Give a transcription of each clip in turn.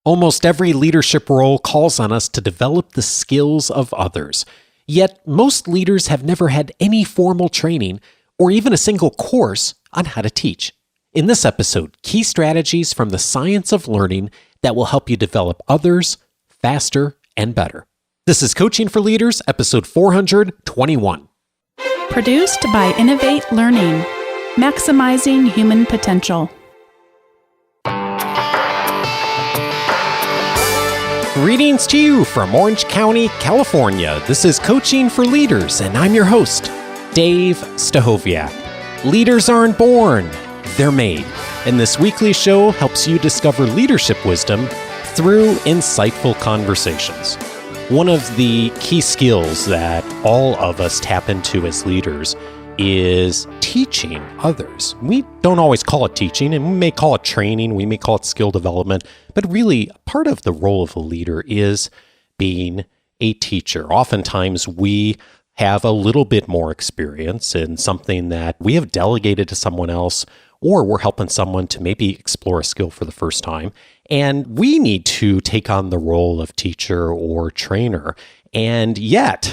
Almost every leadership role calls on us to develop the skills of others. Yet, most leaders have never had any formal training or even a single course on how to teach. In this episode, key strategies from the science of learning that will help you develop others faster and better. This is Coaching for Leaders, episode 421. Produced by Innovate Learning, maximizing human potential. Greetings to you from Orange County, California. This is Coaching for Leaders, and I'm your host, Dave Stachowiak. Leaders aren't born, they're made. And this weekly show helps you discover leadership wisdom through insightful conversations. One of the key skills that all of us tap into as leaders is teaching others. We don't always call it teaching, and we may call it training, we may call it skill development, but really part of the role of a leader is being a teacher. Oftentimes we have a little bit more experience in something that we have delegated to someone else, or we're helping someone to maybe explore a skill for the first time, and we need to take on the role of teacher or trainer. And yet,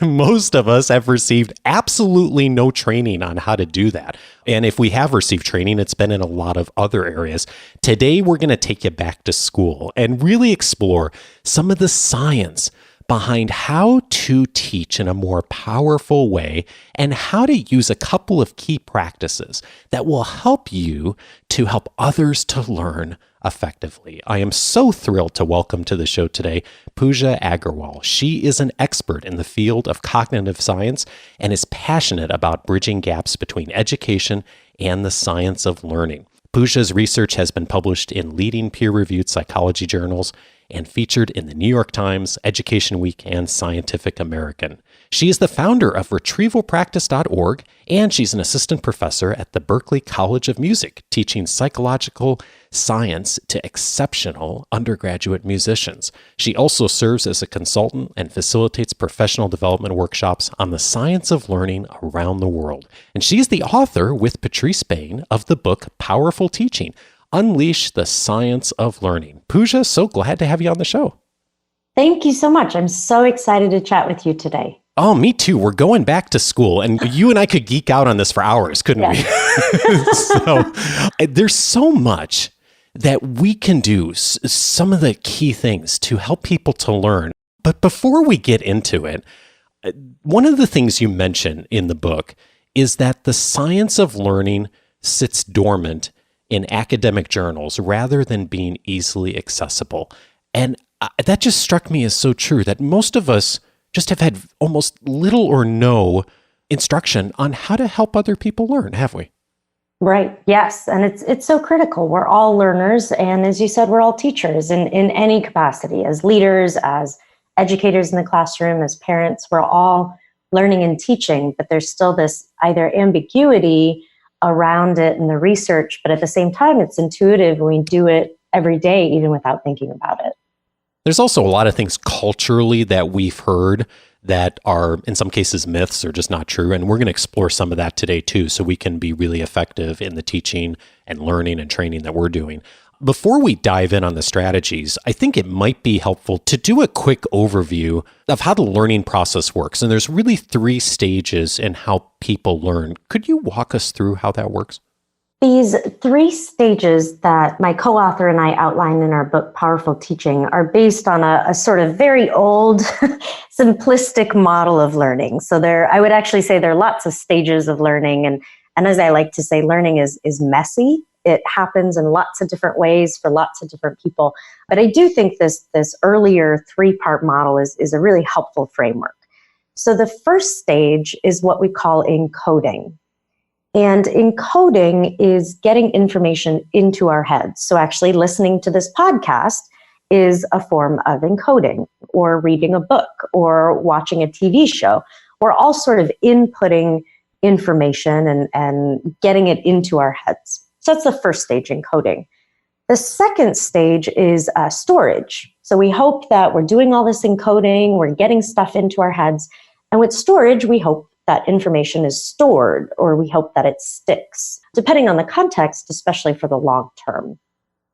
most of us have received absolutely no training on how to do that. And if we have received training, it's been in a lot of other areas. Today, we're going to take you back to school and really explore some of the science behind how to teach in a more powerful way and how to use a couple of key practices that will help you to help others to learn effectively. I am so thrilled to welcome to the show today Pooja Agarwal. She is an expert in the field of cognitive science and is passionate about bridging gaps between education and the science of learning. Pooja's research has been published in leading peer-reviewed psychology journals and featured in the New York Times, Education Week, and Scientific American. She is the founder of retrievalpractice.org, and she's an assistant professor at the Berklee College of Music, teaching psychological science to exceptional undergraduate musicians. She also serves as a consultant and facilitates professional development workshops on the science of learning around the world. And she's the author, with Patrice Bain, of the book Powerful Teaching: Unleash the Science of Learning. Pooja, so glad to have you on the show. Thank you so much. I'm so excited to chat with you today. Oh, me too. We're going back to school, and you and I could geek out on this for hours, couldn't we? So there's so much that we can do, some of the key things to help people to learn. But before we get into it, one of the things you mention in the book is that the science of learning sits dormant in academic journals rather than being easily accessible. And that just struck me as so true, that most of us just have had almost little or no instruction on how to help other people learn, have we? Right. Yes. And it's so critical. We're all learners. And as you said, we're all teachers in any capacity, as leaders, as educators in the classroom, as parents. We're all learning and teaching, but there's still this either ambiguity around it in the research, but at the same time, it's intuitive. We do it every day, even without thinking about it. There's also a lot of things culturally that we've heard that are, in some cases, myths or just not true. And we're going to explore some of that today, too, so we can be really effective in the teaching and learning and training that we're doing. Before we dive in on the strategies, I think it might be helpful to do a quick overview of how the learning process works. And there's really 3 stages in how people learn. Could you walk us through how that works? These 3 stages that my co-author and I outlined in our book, Powerful Teaching, are based on a sort of very old, simplistic model of learning. So I would actually say there are lots of stages of learning. And as I like to say, learning is messy. It happens in lots of different ways for lots of different people. But I do think this earlier 3-part model is a really helpful framework. So the first stage is what we call encoding. And encoding is getting information into our heads. So actually listening to this podcast is a form of encoding, or reading a book, or watching a TV show. We're all sort of inputting information and getting it into our heads. So that's the first stage, encoding. The second stage is storage. So we hope that we're doing all this encoding, we're getting stuff into our heads. And with storage, we hope that information is stored, or we hope that it sticks, depending on the context, especially for the long term.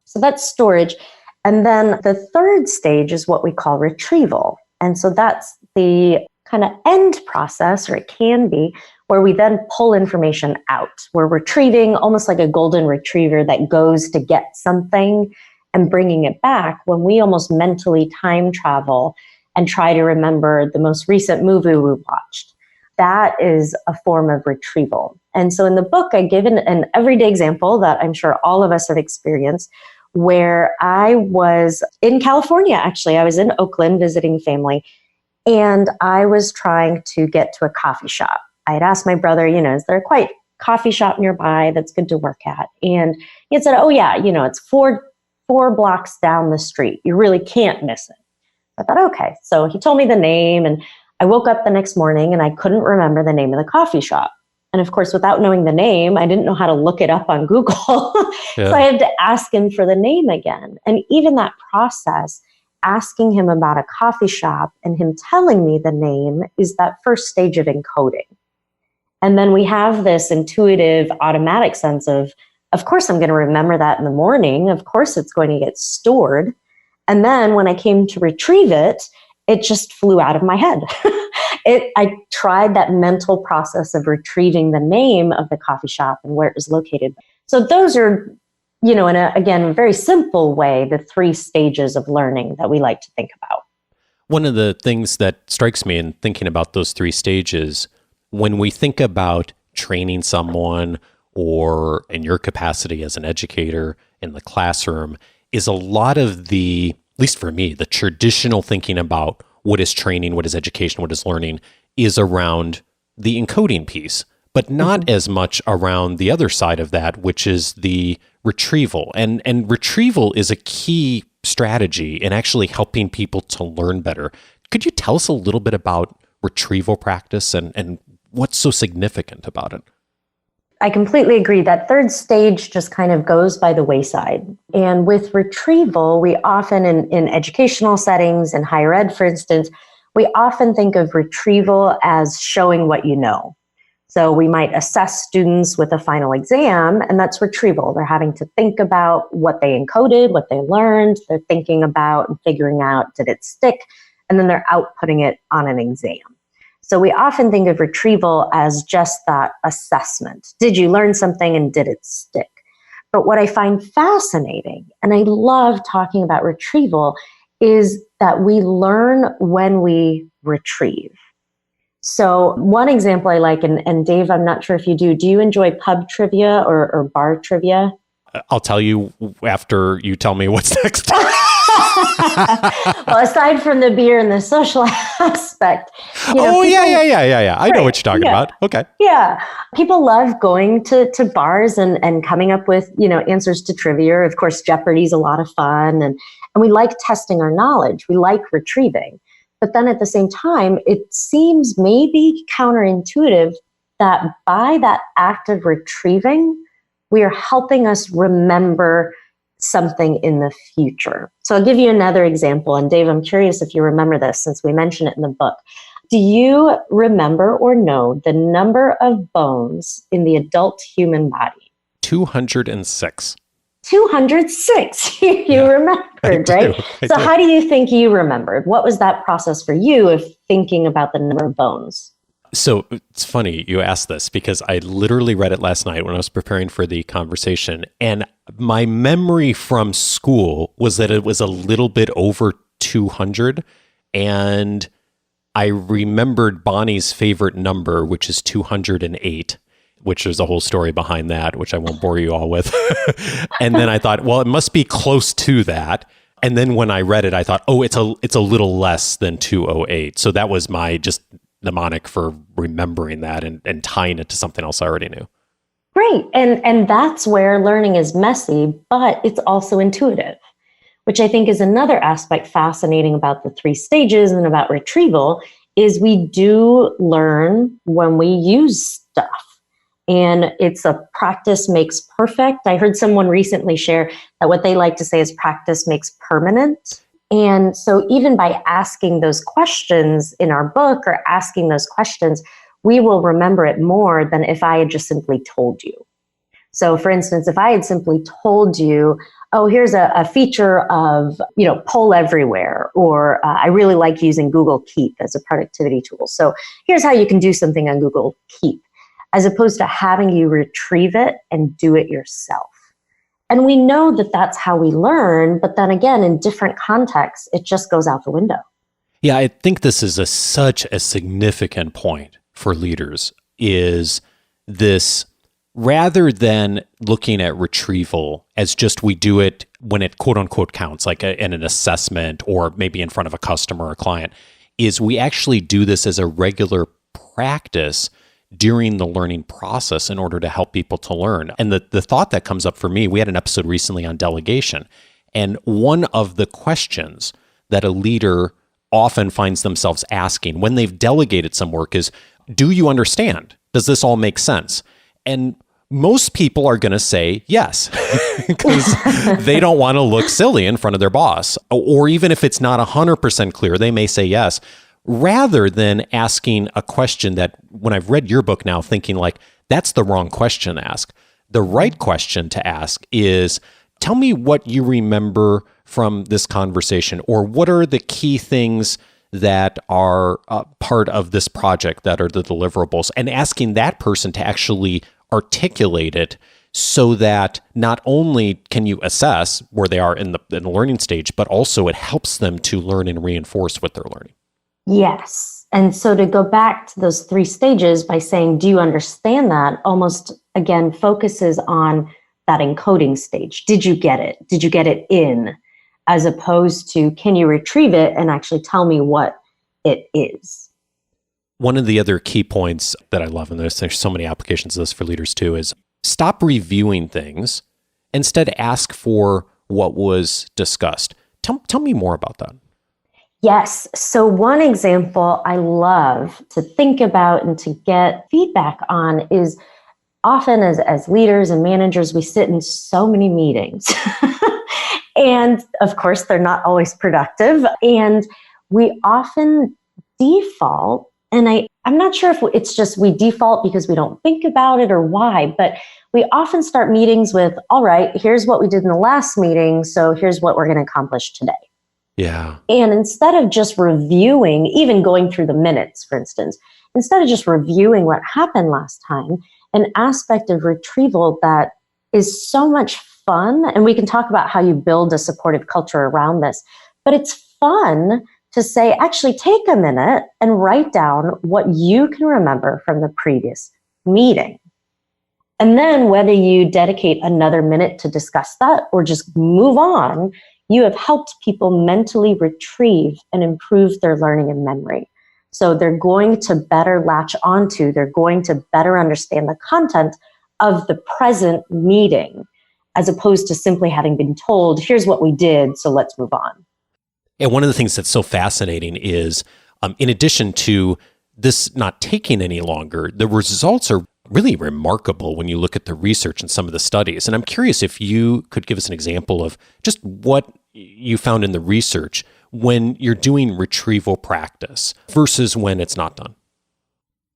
So that's storage. And then the third stage is what we call retrieval. And so that's the kind of end process, or it can be, where we then pull information out. We're retrieving almost like a golden retriever that goes to get something and bringing it back, when we almost mentally time travel and try to remember the most recent movie we watched. That is a form of retrieval. And so in the book, I give an everyday example that I'm sure all of us have experienced, where I was in California, actually. I was in Oakland visiting family, and I was trying to get to a coffee shop. I had asked my brother, is there a quiet coffee shop nearby that's good to work at? And he had said, oh yeah, it's four blocks down the street. You really can't miss it. I thought, okay. So he told me the name, and I woke up the next morning and I couldn't remember the name of the coffee shop. And of course, without knowing the name, I didn't know how to look it up on Google. Yeah. So I had to ask him for the name again. And even that process, asking him about a coffee shop and him telling me the name, is that first stage of encoding. And then we have this intuitive, automatic sense of course, I'm going to remember that in the morning. Of course, it's going to get stored. And then when I came to retrieve it, it just flew out of my head. I tried that mental process of retrieving the name of the coffee shop and where it was located. So those are, in a very simple way, the three stages of learning that we like to think about. One of the things that strikes me in thinking about those three stages, when we think about training someone, or in your capacity as an educator in the classroom, is a lot of the, at least for me, the traditional thinking about what is training, what is education, what is learning, is around the encoding piece, but not as much around the other side of that, which is the retrieval. And retrieval is a key strategy in actually helping people to learn better. Could you tell us a little bit about retrieval practice and what's so significant about it? I completely agree. That third stage just kind of goes by the wayside. And with retrieval, we often, in educational settings, in higher ed, for instance, we often think of retrieval as showing what you know. So we might assess students with a final exam, and that's retrieval. They're having to think about what they encoded, what they learned. They're thinking about and figuring out, did it stick? And then they're outputting it on an exam. So we often think of retrieval as just that assessment. Did you learn something and did it stick? But what I find fascinating, and I love talking about retrieval, is that we learn when we retrieve. So one example I like, and Dave, I'm not sure if you do you enjoy pub trivia or bar trivia? I'll tell you after you tell me what's next. Well, aside from the beer and the social aspect. Yeah. I know what you're talking about. Okay. Yeah. People love going to bars and coming up with, answers to trivia. Of course, Jeopardy's a lot of fun. And we like testing our knowledge. We like retrieving. But then at the same time, it seems maybe counterintuitive that by that act of retrieving, we are helping us remember something in the future. So I'll give you another example. And Dave, I'm curious if you remember this since we mention it in the book. Do you remember or know the number of bones in the adult human body? 206. 206. You remembered, right? So how do you think you remembered? What was that process for you of thinking about the number of bones? So it's funny you asked this because I literally read it last night when I was preparing for the conversation. And my memory from school was that it was a little bit over 200. And I remembered Bonnie's favorite number, which is 208, which is a whole story behind that, which I won't bore you all with. And then I thought, well, it must be close to that. And then when I read it, I thought, oh, it's a little less than 208. So that was my just mnemonic for remembering that and tying it to something else I already knew. Great. And that's where learning is messy, but it's also intuitive, which I think is another aspect fascinating about the three stages and about retrieval is we do learn when we use stuff. And it's a practice makes perfect. I heard someone recently share that what they like to say is practice makes permanent. And so even by asking those questions in our book or asking those questions, we will remember it more than if I had just simply told you. So for instance, if I had simply told you, oh, here's a feature of, poll everywhere, or I really like using Google Keep as a productivity tool. So here's how you can do something on Google Keep, as opposed to having you retrieve it and do it yourself. And we know that that's how we learn, but then again, in different contexts, it just goes out the window. Yeah, I think this is such a significant point for leaders, is this, rather than looking at retrieval as just we do it when it quote unquote counts, like in an assessment or maybe in front of a customer or client, is we actually do this as a regular practice during the learning process in order to help people to learn. And the thought that comes up for me, we had an episode recently on delegation, and one of the questions that a leader often finds themselves asking when they've delegated some work is, do you understand? Does this all make sense? And most people are going to say yes, because they don't want to look silly in front of their boss. Or even if it's not 100% clear, they may say yes, rather than asking a question that, when I've read your book now, thinking like, that's the wrong question to ask. The right question to ask is, tell me what you remember from this conversation, or what are the key things that are part of this project that are the deliverables, and asking that person to actually articulate it so that not only can you assess where they are in the learning stage, but also it helps them to learn and reinforce what they're learning. Yes. And so to go back to those 3 stages by saying, do you understand that, almost again focuses on that encoding stage. Did you get it? Did you get it in? As opposed to, can you retrieve it and actually tell me what it is? One of the other key points that I love, and there's so many applications of this for leaders too, is stop reviewing things. Instead, ask for what was discussed. Tell me more about that. Yes. So one example I love to think about and to get feedback on is, often as leaders and managers, we sit in so many meetings. And of course, they're not always productive. And we often default, and I'm not sure if it's just we default because we don't think about it or why, but we often start meetings with, all right, here's what we did in the last meeting, so here's what we're going to accomplish today. Yeah. And instead of just reviewing, even going through the minutes, for instance, instead of just reviewing what happened last time, an aspect of retrieval that is so much fun, and we can talk about how you build a supportive culture around this, but it's fun to say, actually take a minute and write down what you can remember from the previous meeting. And then whether you dedicate another minute to discuss that or just move on, you have helped people mentally retrieve and improve their learning and memory. So they're going to better latch onto, they're going to better understand the content of the present meeting, as opposed to simply having been told, here's what we did, so let's move on. And one of the things that's so fascinating is, in addition to this not taking any longer, the results are really remarkable when you look at the research and some of the studies. And I'm curious if you could give us an example of just what you found in the research when you're doing retrieval practice versus when it's not done.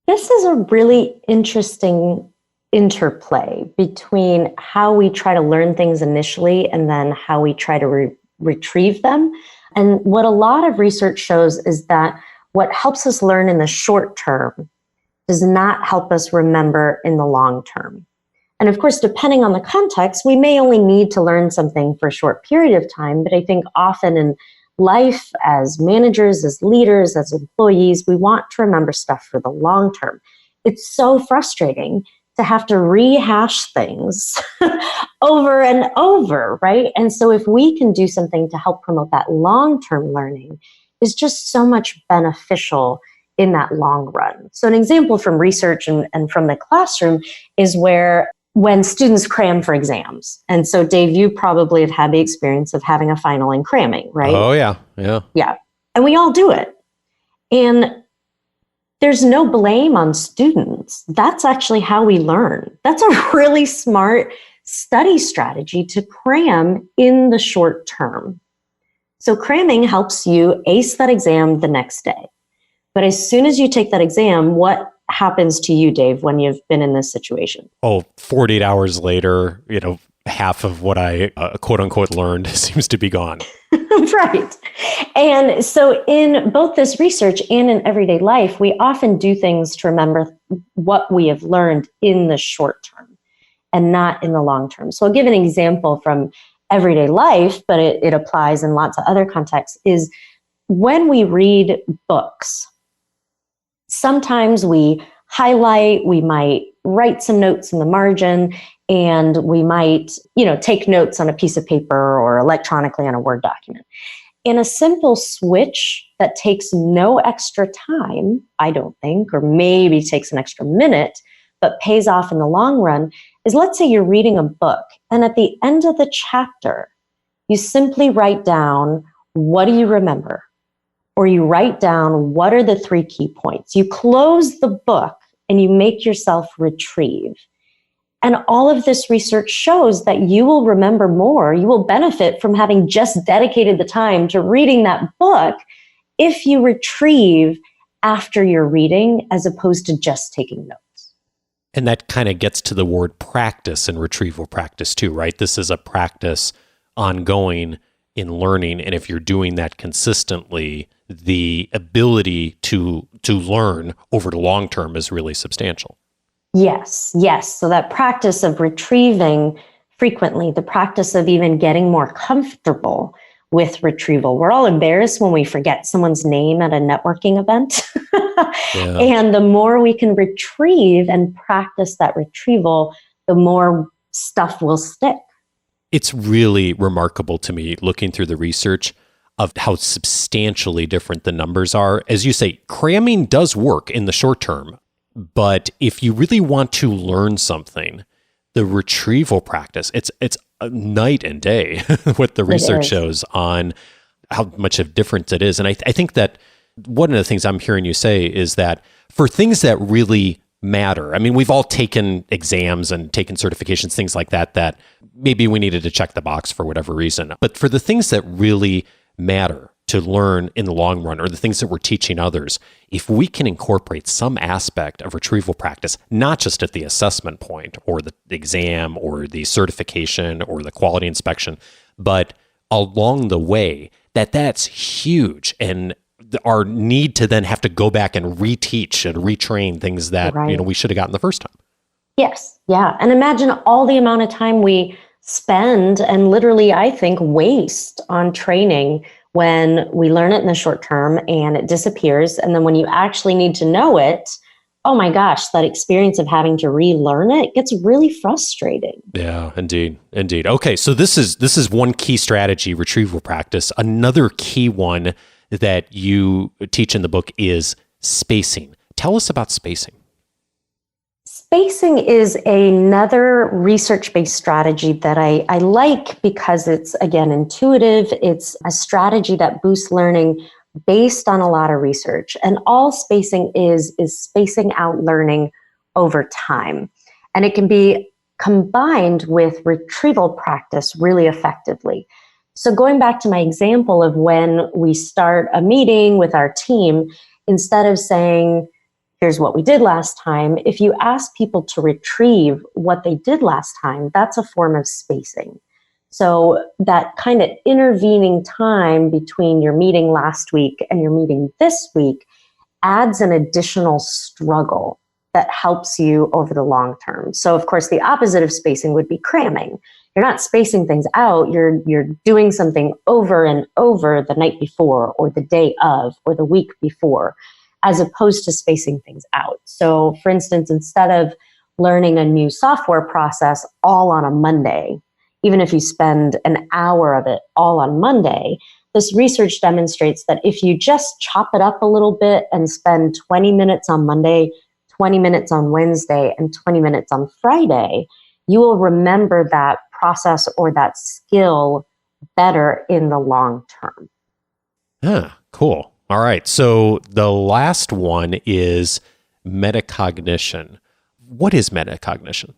This is a really interesting interplay between how we try to learn things initially and then how we try to retrieve them. And what a lot of research shows is that what helps us learn in the short term does not help us remember in the long term. And of course, depending on the context, we may only need to learn something for a short period of time, but I think often in life, as managers, as leaders, as employees, we want to remember stuff for the long term. It's so frustrating to have to rehash things over and over, right? And so if we can do something to help promote that long-term learning, is just so much beneficial in that long run. So an example from research and from the classroom is where when students cram for exams. And so Dave, you probably have had the experience of having a final and cramming, right? Oh yeah. Yeah. And we all do it. And there's no blame on students. That's actually how we learn. That's a really smart study strategy to cram in the short term. So cramming helps you ace that exam the next day. But as soon as you take that exam, what happens to you, Dave, when you've been in this situation? 48 hours later, half of what I quote unquote learned seems to be gone. Right. And so in both this research and in everyday life, we often do things to remember what we have learned in the short term and not in the long term. So I'll give an example from everyday life, but it applies in lots of other contexts, is when we read books, sometimes we highlight, we might write some notes in the margin, and we might, take notes on a piece of paper or electronically on a Word document. In a simple switch that takes no extra time, I don't think, or maybe takes an extra minute, but pays off in the long run, is let's say you're reading a book, and at the end of the chapter, you simply write down, what do you remember? Or you write down, what are the 3 key points? You close the book and you make yourself retrieve. And all of this research shows that you will remember more. You will benefit from having just dedicated the time to reading that book if you retrieve after you're reading as opposed to just taking notes. And that kind of gets to the word practice and retrieval practice too, right? This is a practice ongoing in learning. And if you're doing that consistently, the ability to learn over the long term is really substantial. Yes. So that practice of retrieving frequently, the practice of even getting more comfortable with retrieval. We're all embarrassed when we forget someone's name at a networking event. Yeah. And the more we can retrieve and practice that retrieval, the more stuff will stick. It's really remarkable to me looking through the research of how substantially different the numbers are. As you say, cramming does work in the short term, but if you really want to learn something, the retrieval practice, it's a night and day what the research shows on how much of a difference it is. And I think that one of the things I'm hearing you say is that for things that really matter, I mean, we've all taken exams and taken certifications, things like that maybe we needed to check the box for whatever reason. But for the things that really matter to learn in the long run, or the things that we're teaching others, if we can incorporate some aspect of retrieval practice, not just at the assessment point or the exam or the certification or the quality inspection, but along the way, that's huge. And our need to then have to go back and reteach and retrain things that we should have gotten the first time. Yes. Yeah. And imagine all the amount of time we spend and literally, I think, waste on training when we learn it in the short term and it disappears. And then when you actually need to know it, oh my gosh, that experience of having to relearn it gets really frustrating. Yeah, indeed. Okay, so this is one key strategy, retrieval practice. Another key one that you teach in the book is spacing. Tell us about spacing. Spacing is another research-based strategy that I like because it's, again, intuitive. It's a strategy that boosts learning based on a lot of research. And all spacing is spacing out learning over time. And it can be combined with retrieval practice really effectively. So going back to my example of when we start a meeting with our team, instead of saying, here's what we did last time, if you ask people to retrieve what they did last time, that's a form of spacing. So that kind of intervening time between your meeting last week and your meeting this week adds an additional struggle that helps you over the long term. So of course, the opposite of spacing would be cramming. You're not spacing things out, you're doing something over and over the night before or the day of or the week before, as opposed to spacing things out. So for instance, instead of learning a new software process all on a Monday, even if you spend an hour of it all on Monday, this research demonstrates that if you just chop it up a little bit and spend 20 minutes on Monday, 20 minutes on Wednesday, and 20 minutes on Friday, you will remember that process or that skill better in the long term. Cool. All right. So the last one is metacognition. What is metacognition?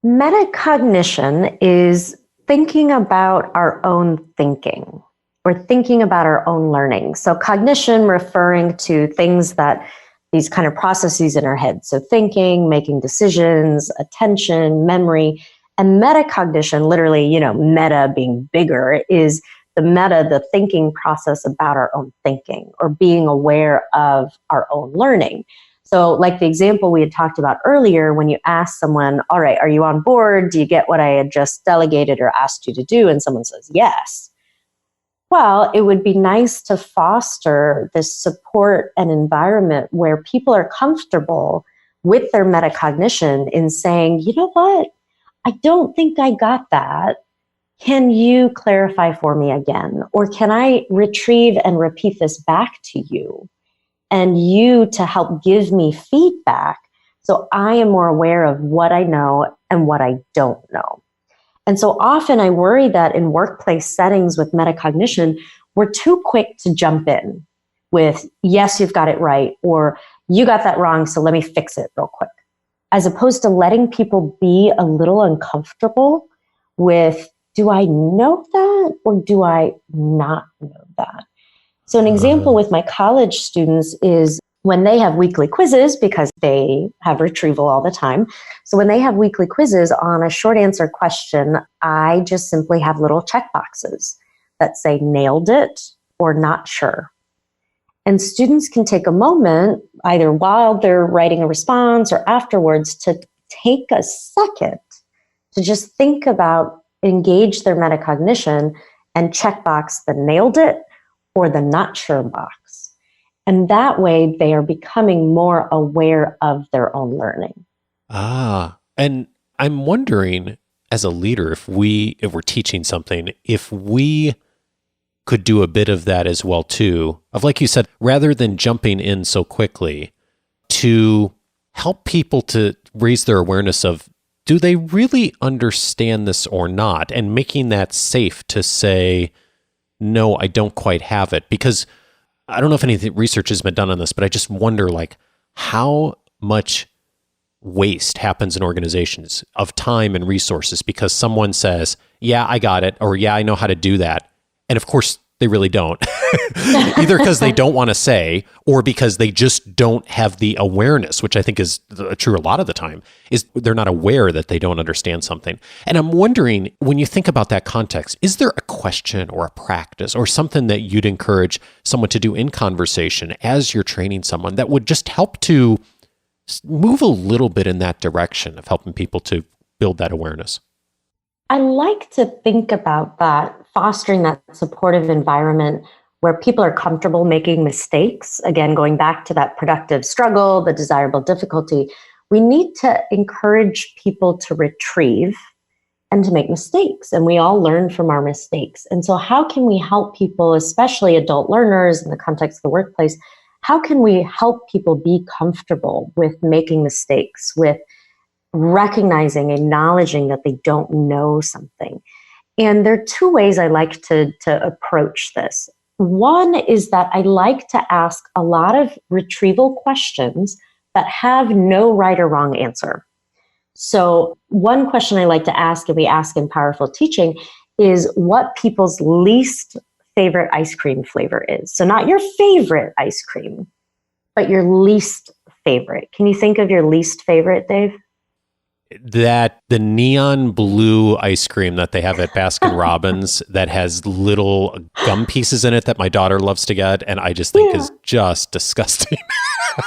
Metacognition is thinking about our own thinking or thinking about our own learning. So cognition referring to things that these kind of processes in our head. So thinking, making decisions, attention, memory. And metacognition, literally, meta being bigger, is the thinking process about our own thinking or being aware of our own learning. So like the example we had talked about earlier, when you ask someone, all right, are you on board? Do you get what I had just delegated or asked you to do? And someone says, yes. Well, it would be nice to foster this support and environment where people are comfortable with their metacognition in saying, you know what? I don't think I got that. Can you clarify for me again? Or can I retrieve and repeat this back to you? And you to help give me feedback so I am more aware of what I know and what I don't know. And so often I worry that in workplace settings with metacognition, we're too quick to jump in with, yes, you've got it right, or you got that wrong, so let me fix it real quick. As opposed to letting people be a little uncomfortable with, do I know that or do I not know that? So an example with my college students is when they have weekly quizzes, because they have retrieval all the time. So when they have weekly quizzes on a short answer question, I just simply have little check boxes that say nailed it or not sure. And students can take a moment, either while they're writing a response or afterwards, to take a second to just think about, engage their metacognition and checkbox the nailed it or the not sure box. And that way they are becoming more aware of their own learning. And I'm wondering, as a leader, if we're teaching something, if we could do a bit of that as well too, of, like you said, rather than jumping in so quickly, to help people to raise their awareness of, do they really understand this or not? And making that safe to say, no, I don't quite have it. Because I don't know if any research has been done on this, but I just wonder, like, how much waste happens in organizations of time and resources because someone says, yeah, I got it, or yeah, I know how to do that. And of course, they really don't. Either because they don't want to say, or because they just don't have the awareness, which I think is true a lot of the time, is they're not aware that they don't understand something. And I'm wondering, when you think about that context, is there a question or a practice or something that you'd encourage someone to do in conversation as you're training someone that would just help to move a little bit in that direction of helping people to build that awareness? I like to think about that, fostering that supportive environment where people are comfortable making mistakes. Again, going back to that productive struggle, the desirable difficulty, we need to encourage people to retrieve and to make mistakes. And we all learn from our mistakes. And so how can we help people, especially adult learners in the context of the workplace, how can we help people be comfortable with making mistakes, with recognizing, acknowledging that they don't know something? And there are two ways I like to approach this. One is that I like to ask a lot of retrieval questions that have no right or wrong answer. So one question I like to ask, and we ask in Powerful Teaching, is what people's least favorite ice cream flavor is. So not your favorite ice cream, but your least favorite. Can you think of your least favorite, Dave? That the neon blue ice cream that they have at Baskin Robbins that has little gum pieces in it that my daughter loves to get, and I just think is just disgusting.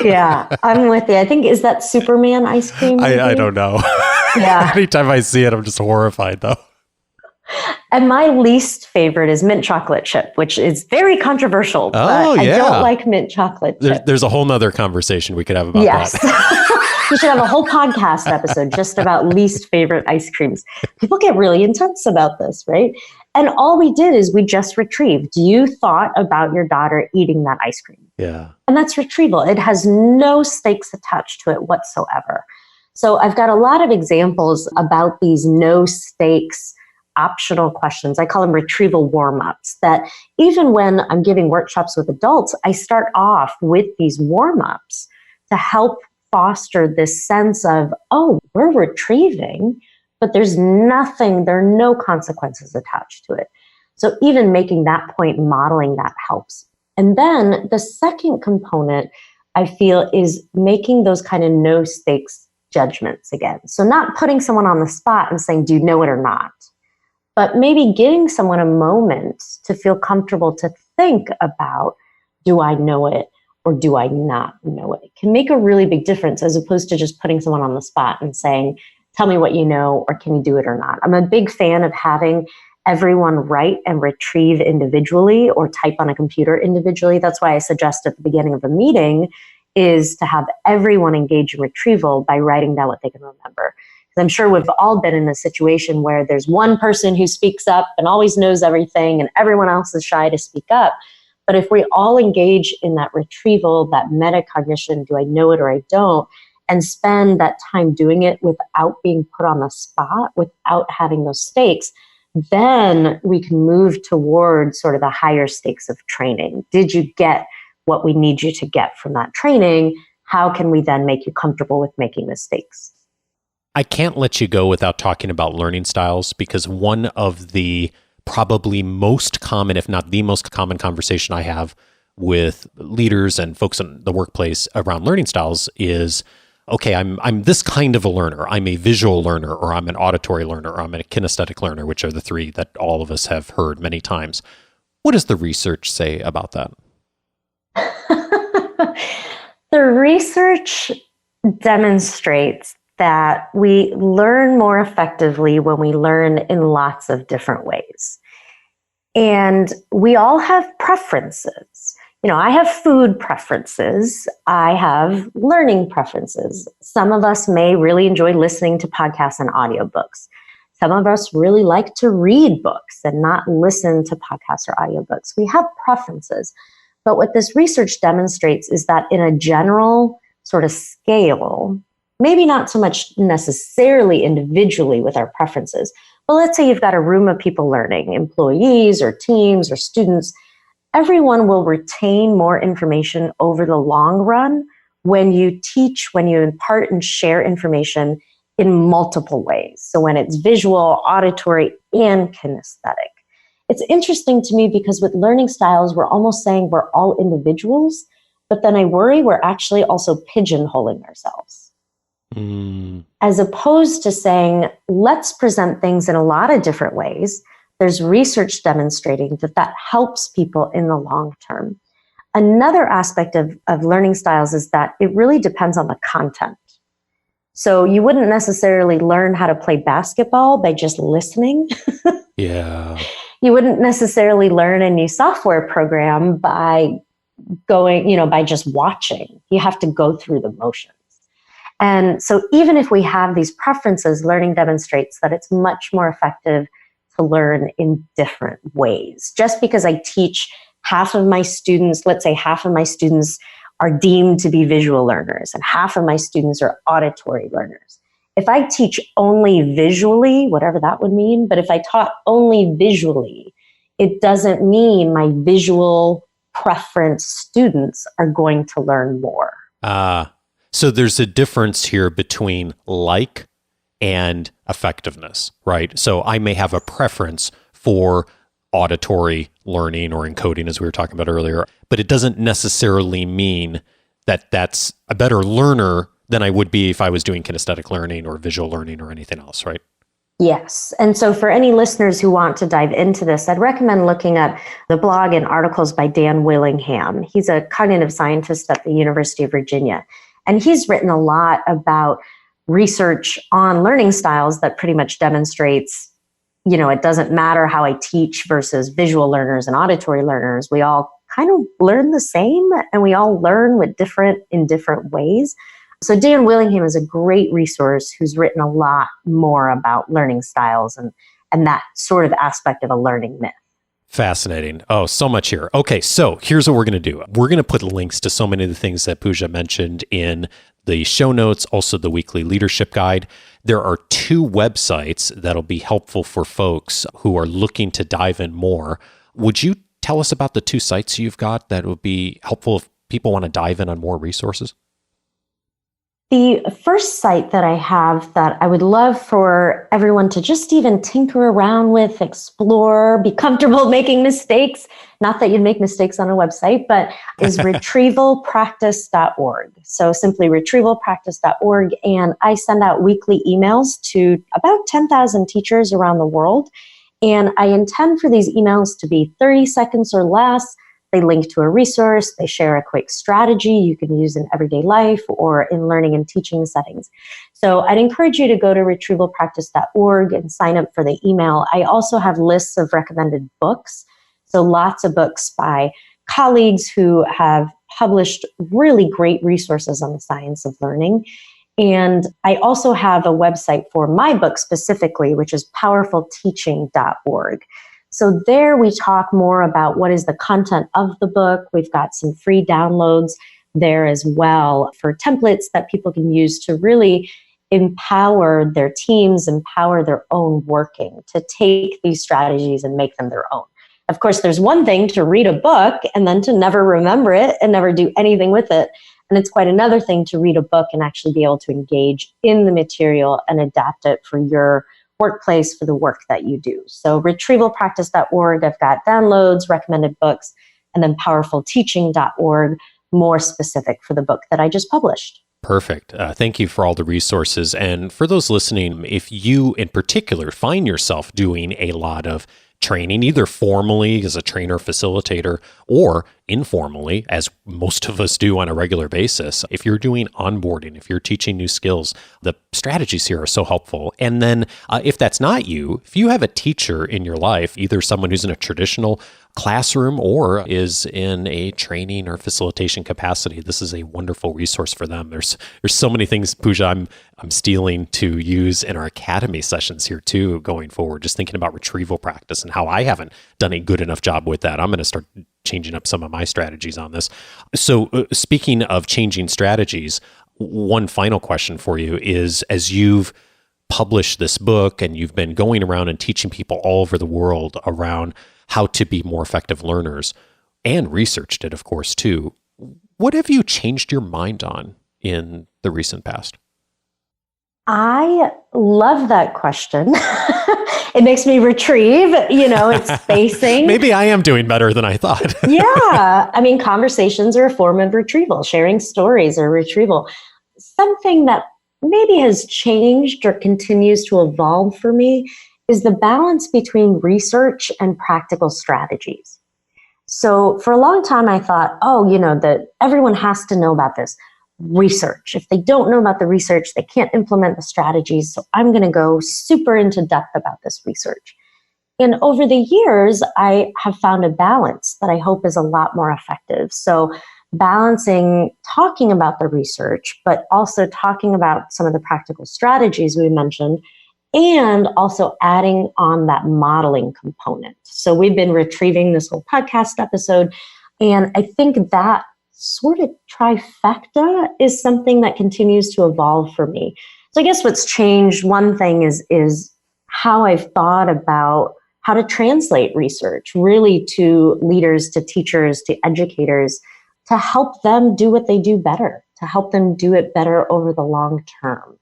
Yeah, I'm with you. I think, is that Superman ice cream? I don't know. Yeah. Anytime I see it, I'm just horrified, though. And my least favorite is mint chocolate chip, which is very controversial. Oh, but yeah. I don't like mint chocolate chip. There's a whole nother conversation we could have about that. We should have a whole podcast episode just about least favorite ice creams. People get really intense about this, right? And all we did is we just retrieved. You thought about your daughter eating that ice cream. Yeah. And that's retrieval. It has no stakes attached to it whatsoever. So I've got a lot of examples about these no stakes optional questions. I call them retrieval warm-ups, that even when I'm giving workshops with adults, I start off with these warm-ups to help foster this sense of, oh, we're retrieving, but there are no consequences attached to it. So even making that point, modeling that helps. And then the second component I feel is making those kind of no stakes judgments again. So not putting someone on the spot and saying, do you know it or not? But maybe giving someone a moment to feel comfortable to think about, do I know it or do I not know it? It can make a really big difference as opposed to just putting someone on the spot and saying, tell me what you know, or can you do it or not? I'm a big fan of having everyone write and retrieve individually or type on a computer individually. That's why I suggest at the beginning of a meeting is to have everyone engage in retrieval by writing down what they can remember. Because I'm sure we've all been in a situation where there's one person who speaks up and always knows everything and everyone else is shy to speak up. But if we all engage in that retrieval, that metacognition, do I know it or I don't, and spend that time doing it without being put on the spot, without having those stakes, then we can move towards sort of the higher stakes of training. Did you get what we need you to get from that training? How can we then make you comfortable with making mistakes? I can't let you go without talking about learning styles, because one of the probably most common, if not the most common conversation I have with leaders and folks in the workplace around learning styles is, okay, I'm this kind of a learner. I'm a visual learner, or I'm an auditory learner, or I'm a kinesthetic learner, which are the three that all of us have heard many times. What does the research say about that? The research demonstrates that we learn more effectively when we learn in lots of different ways. And we all have preferences. You know, I have food preferences. I have learning preferences. Some of us may really enjoy listening to podcasts and audiobooks. Some of us really like to read books and not listen to podcasts or audiobooks. We have preferences. But what this research demonstrates is that in a general sort of scale, maybe not so much necessarily individually with our preferences, but let's say you've got a room of people learning, employees or teams or students, everyone will retain more information over the long run when you teach, when you impart and share information in multiple ways. So when it's visual, auditory, and kinesthetic. It's interesting to me because with learning styles, we're almost saying we're all individuals, but then I worry we're actually also pigeonholing ourselves. As opposed to saying, let's present things in a lot of different ways. There's research demonstrating that that helps people in the long term. Another aspect of learning styles is that it really depends on the content. So you wouldn't necessarily learn how to play basketball by just listening. Yeah. You wouldn't necessarily learn a new software program by going, by just watching. You have to go through the motions. And so even if we have these preferences, learning demonstrates that it's much more effective to learn in different ways. Just because I teach half of my students, let's say half of my students are deemed to be visual learners and half of my students are auditory learners. If I teach only visually, whatever that would mean, but if I taught only visually, it doesn't mean my visual preference students are going to learn more. So there's a difference here between like and effectiveness, right? So I may have a preference for auditory learning or encoding, as we were talking about earlier, but it doesn't necessarily mean that that's a better learner than I would be if I was doing kinesthetic learning or visual learning or anything else, right? Yes. And so for any listeners who want to dive into this, I'd recommend looking at the blog and articles by Dan Willingham. He's a cognitive scientist at the University of Virginia. And he's written a lot about research on learning styles that pretty much demonstrates, it doesn't matter how I teach versus visual learners and auditory learners. We all kind of learn the same and we all learn in different ways. So Dan Willingham is a great resource who's written a lot more about learning styles and that sort of aspect of a learning myth. Fascinating. Oh, so much here. Okay, so here's what we're going to do. We're going to put links to so many of the things that Pooja mentioned in the show notes, also the weekly leadership guide. There are 2 websites that'll be helpful for folks who are looking to dive in more. Would you tell us about the 2 sites you've got that would be helpful if people want to dive in on more resources? The first site that I have that I would love for everyone to just even tinker around with, explore, be comfortable making mistakes, not that you'd make mistakes on a website, but is retrievalpractice.org. So simply retrievalpractice.org. And I send out weekly emails to about 10,000 teachers around the world. And I intend for these emails to be 30 seconds or less. They link to a resource, they share a quick strategy you can use in everyday life or in learning and teaching settings. So I'd encourage you to go to retrievalpractice.org and sign up for the email. I also have lists of recommended books. So lots of books by colleagues who have published really great resources on the science of learning. And I also have a website for my book specifically, which is powerfulteaching.org. So there we talk more about what is the content of the book. We've got some free downloads there as well for templates that people can use to really empower their teams, empower their own working, to take these strategies and make them their own. Of course, there's one thing to read a book and then to never remember it and never do anything with it. And it's quite another thing to read a book and actually be able to engage in the material and adapt it for your workplace, for the work that you do. So retrievalpractice.org, I've got downloads, recommended books, and then powerfulteaching.org, more specific for the book that I just published. Perfect. Thank you for all the resources. And for those listening, if you in particular find yourself doing a lot of training, either formally as a trainer facilitator or informally, as most of us do on a regular basis, if you're doing onboarding, if you're teaching new skills, the strategies here are so helpful. And then if that's not you, if you have a teacher in your life, either someone who's in a traditional classroom or is in a training or facilitation capacity, this is a wonderful resource for them. There's so many things, Pooja, I'm stealing to use in our academy sessions here too, going forward, just thinking about retrieval practice and how I haven't done a good enough job with that. I'm going to start changing up some of my strategies on this. So speaking of changing strategies, one final question for you is, as you've published this book and you've been going around and teaching people all over the world around how to be more effective learners, and researched it, of course, too, what have you changed your mind on in the recent past? I love that question. It makes me retrieve, it's spacing. Maybe I am doing better than I thought. Yeah. I mean, conversations are a form of retrieval. Sharing stories are retrieval. Something that maybe has changed or continues to evolve for me is the balance between research and practical strategies. So for a long time, I thought, that everyone has to know about this research. If they don't know about the research, they can't implement the strategies. So I'm going to go super into depth about this research. And over the years, I have found a balance that I hope is a lot more effective. So balancing talking about the research, but also talking about some of the practical strategies we mentioned, and also adding on that modeling component. So we've been retrieving this whole podcast episode, and I think that sort of trifecta is something that continues to evolve for me. So I guess what's changed, one thing is how I've thought about how to translate research really to leaders, to teachers, to educators, to help them do what they do better, to help them do it better over the long term.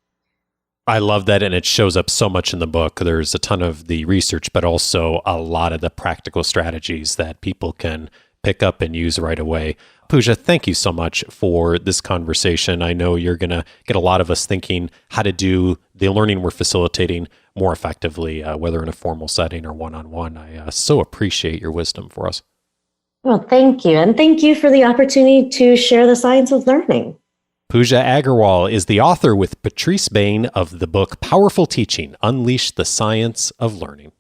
I love that, and it shows up so much in the book. There's a ton of the research, but also a lot of the practical strategies that people can pick up and use right away. Pooja, thank you so much for this conversation. I know you're going to get a lot of us thinking how to do the learning we're facilitating more effectively, whether in a formal setting or one-on-one. I so appreciate your wisdom for us. Well, thank you. And thank you for the opportunity to share the science of learning. Pooja Agarwal is the author with Patrice Bain of the book Powerful Teaching, Unleash the Science of Learning.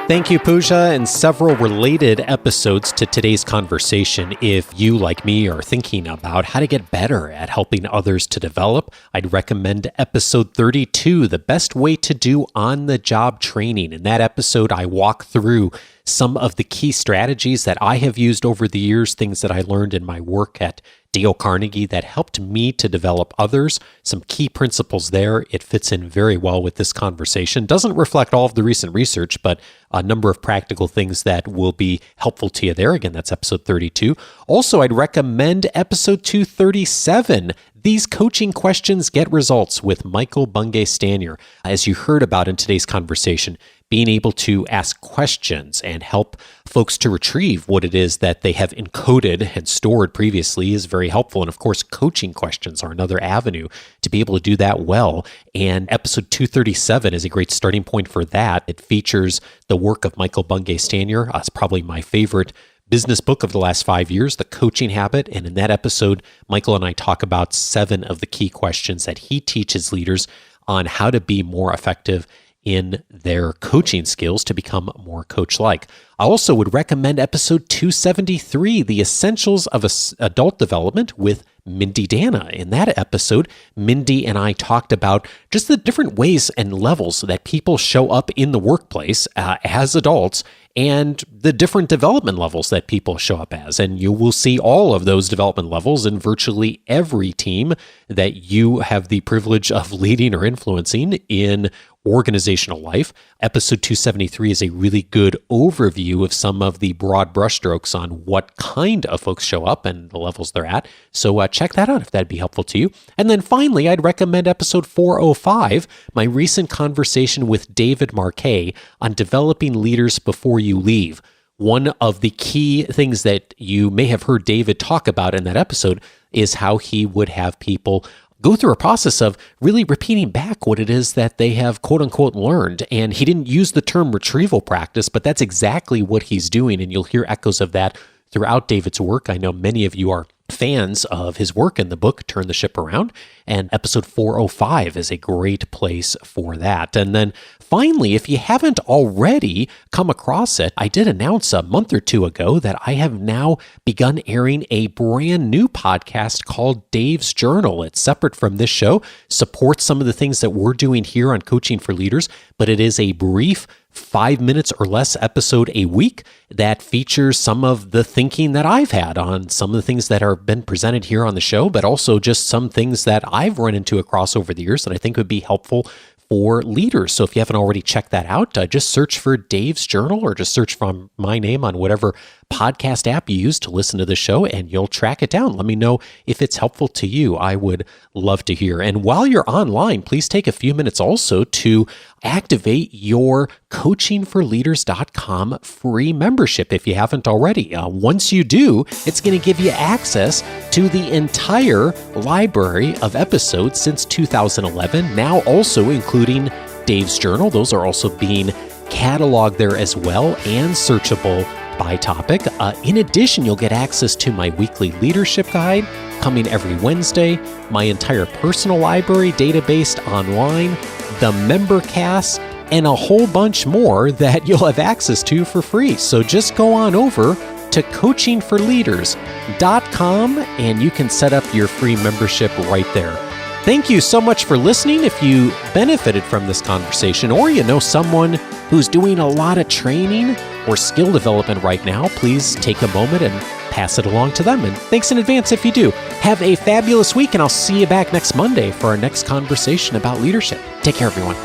Thank you, Pooja, and several related episodes to today's conversation. If you, like me, are thinking about how to get better at helping others to develop, I'd recommend episode 32, The Best Way to Do On-the-Job Training. In that episode, I walk through some of the key strategies that I have used over the years, things that I learned in my work at Dale Carnegie that helped me to develop others, some key principles there. It fits in very well with this conversation. Doesn't reflect all of the recent research, but a number of practical things that will be helpful to you there. Again, that's episode 32. Also, I'd recommend episode 237. These coaching questions get results with Michael Bungay-Stanier. As you heard about in today's conversation, being able to ask questions and help folks to retrieve what it is that they have encoded and stored previously is very helpful. And of course, coaching questions are another avenue to be able to do that well. And episode 237 is a great starting point for that. It features the work of Michael Bungay-Stanier. It's probably my favorite business book of the last 5 years, The Coaching Habit. And in that episode, Michael and I talk about 7 of the key questions that he teaches leaders on how to be more effective in their coaching skills to become more coach-like. I also would recommend episode 273, The Essentials of Adult Development with Mindy Dana. In that episode, Mindy and I talked about just the different ways and levels that people show up in the workplace as adults and the different development levels that people show up as. And you will see all of those development levels in virtually every team that you have the privilege of leading or influencing in organizational life. Episode 273 is a really good overview of some of the broad brushstrokes on what kind of folks show up and the levels they're at. So check that out if that'd be helpful to you. And then finally, I'd recommend episode 405, my recent conversation with David Marquet on developing leaders before you leave. One of the key things that you may have heard David talk about in that episode is how he would have people go through a process of really repeating back what it is that they have quote unquote learned. And he didn't use the term retrieval practice, but that's exactly what he's doing. And you'll hear echoes of that throughout David's work. I know many of you are fans of his work in the book, Turn the Ship Around, and episode 405 is a great place for that. And then finally, if you haven't already come across it, I did announce a month or two ago that I have now begun airing a brand new podcast called Dave's Journal. It's separate from this show, supports some of the things that we're doing here on Coaching for Leaders, but it is a brief 5 minutes or less episode a week that features some of the thinking that I've had on some of the things that have been presented here on the show, but also just some things that I've run into across over the years that I think would be helpful for leaders. So if you haven't already checked that out, just search for Dave's Journal or just search for my name on whatever podcast app you use to listen to the show and you'll track it down. Let me know if it's helpful to you. I would love to hear. And while you're online, please take a few minutes also to activate your coachingforleaders.com free membership if you haven't already. Once you do, it's going to give you access to the entire library of episodes since 2011, now also including Dave's Journal. Those are also being cataloged there as well and searchable by topic. In addition, you'll get access to my weekly leadership guide coming every Wednesday, my entire personal library database online, the member casts, and a whole bunch more that you'll have access to for free. So just go on over to coachingforleaders.com and you can set up your free membership right there. Thank you so much for listening. If you benefited from this conversation or you know someone who's doing a lot of training or skill development right now, please take a moment and pass it along to them. And thanks in advance if you do. Have a fabulous week, and I'll see you back next Monday for our next conversation about leadership. Take care, everyone.